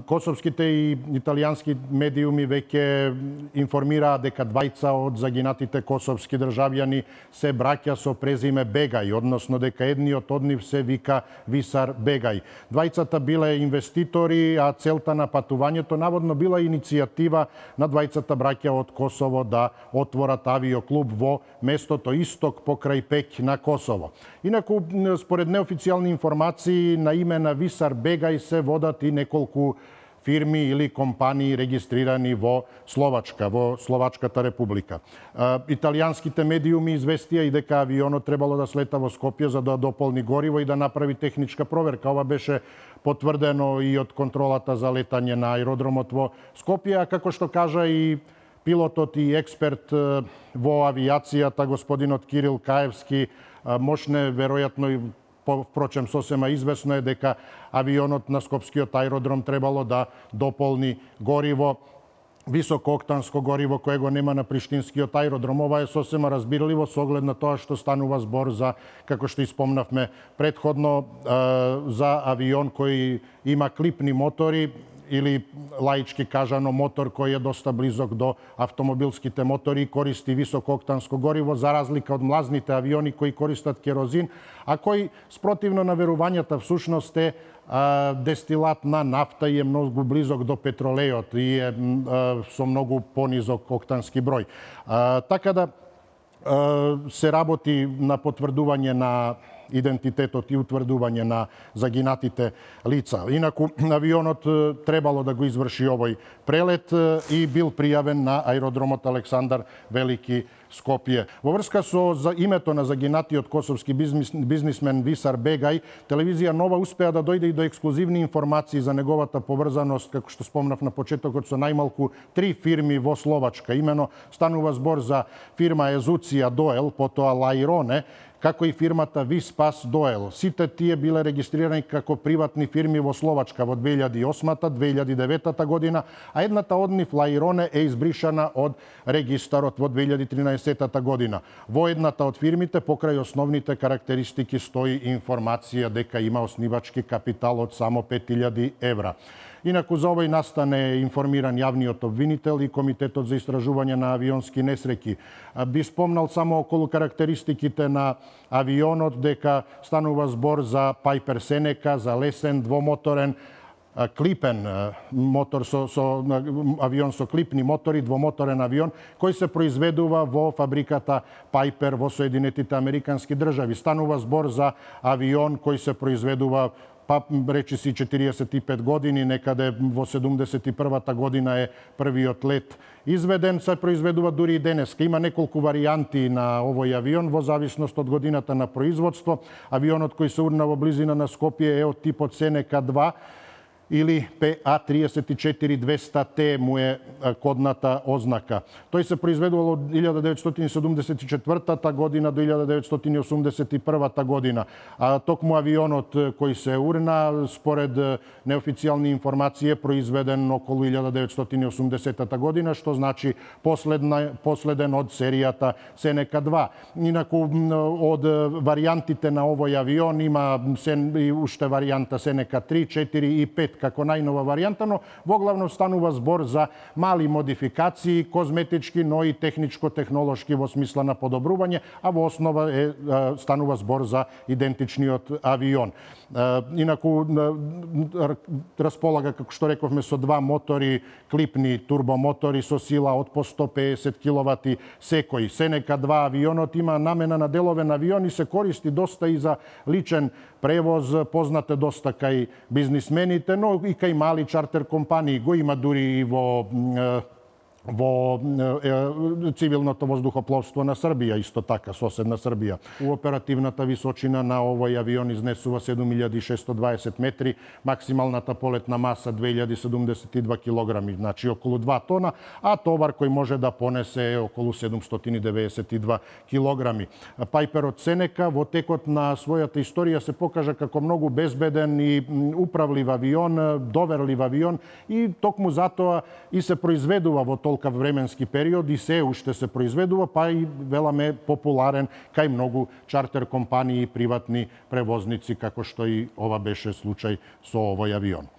Косовските и италијански медиуми веќе информираа дека двајца од загинатите косовски државјани се браќа со презиме Бегај, односно дека едниот од нив се вика Висар Бегај. Двајцата биле инвеститори, а целта на патувањето наводно била иницијатива на двајцата браќа од Косово да отворат авиоклуб во местото Исток покрај Пеќ на Косово. Инаку, според неофицијални информации, на име на Висар Бегај се водат и неколку фирми или компании регистрирани во Словачка, во Словачката република. Италијанските медиуми известија и дека авионот требало да слета во Скопје за да дополни гориво и да направи техничка проверка. Ова беше потврдено и од контролата за летање на аеродромот во Скопје, а како што кажа и пилотот и експерт во авиацијата, господинот Кирил Каевски, мошне, веројатно и впрочем сосема известно е дека авионот на Скопскиот аеродром требало да дополни гориво, високооктанско гориво кое го нема на Приштинскиот аеродром. Ова е сосема разбирливо со оглед на тоа што станува збор за, како што испомнавме предходно, за авион кој има клипни мотори, или лаички кажано мотор кој е доста близок до автомобилските мотори и користи високооктанско гориво, за разлика од млазните авиони кои користат керозин, а кој спротивно на верувањата всушност е дестилат на нафта и е многу близок до петролејот и е со многу понизок октански број. Така да се работи на потврдување на идентитетот и утврдување на загинатите лица. Инаку, авионот требало да го изврши овој прелет и бил пријавен на аеродромот Александар Велики Скопје. Во врска со името на загинатиот косовски бизнисмен Висар Бегај, телевизија Нова успеа да дојде и до ексклузивни информации за неговата поврзаност, како што спомнав на почетокот, со најмалку 3 фирми во Словачка. Имено станува збор за фирма Езуција Доел, потоа Лаироне, како и фирмата Виспас Доел. Сите тие биле регистрирани како приватни фирми во Словачка во 2008-2009 година, а едната од нив, Лаироне, е избришана од регистарот во 2013 година. Во едната од фирмите, покрај основните карактеристики, стои информација дека има оснивачки капитал од само 5000 евра. Инаку за овој настан е информиран јавниот обвинител и Комитетот за истражување на авионски несреќи. Би спомнал само околу карактеристиките на авионот дека станува збор за Пайпер Сенека, за лесен двомоторен клипен мотор со авион со клипни мотори, двомоторен авион кој се произведува во фабриката Пайпер во Соединетите Американски држави. Станува збор за авион кој се произведува речи си 45 години, некаде во 71-та година е првиот лет изведен, се произведува дури и денеска. Има неколку варијанти на овој авион во зависност од годината на производство. Авионот кој се урна во близина на Скопје е од типот Сенека 2 или PA-34-200T му е кодната ознака. Тој се произведувал од 1974 година до 1981 година. А токму авионот кој се урна, според неофицијални информации, е произведен околу 1980 година, што значи последен од серијата Сенека 2. Инаку, од варијантите на овој авион има уште варијанта Сенека 3, 4 и 5 како најнова варијанта, но во главно станува збор за мали модификации, козметички, но и техничко-технолошки во смисла на подобрување, а во основа станува збор за идентичниот авион. Инаку располага, како што рековме, со два мотори, клипни турбомотори со сила од по 150 киловати секој. Сенека 2 авионот има намена на деловен авион и се користи доста и за личен превоз, познате доста кај бизнисмените, но и кај мали чартер компании. Го има дури и во цивилното воздухопловство на Србија, исто така, соседна Србија. У оперативната височина на овој авион изнесува 7620 метри, максималната полетна маса 2072 килограми, значи околу 2 тона, а товар кој може да понесе е околу 792 килограми. Пайперот Сенека во текот на својата историја се покажа како многу безбеден и управлив авион, доверлив авион и токму затоа и се произведува во толкав временски период и се уште се произведува, па и веламе популарен кај многу чартер компании и приватни превозници, како што и ова беше случај со овој авион.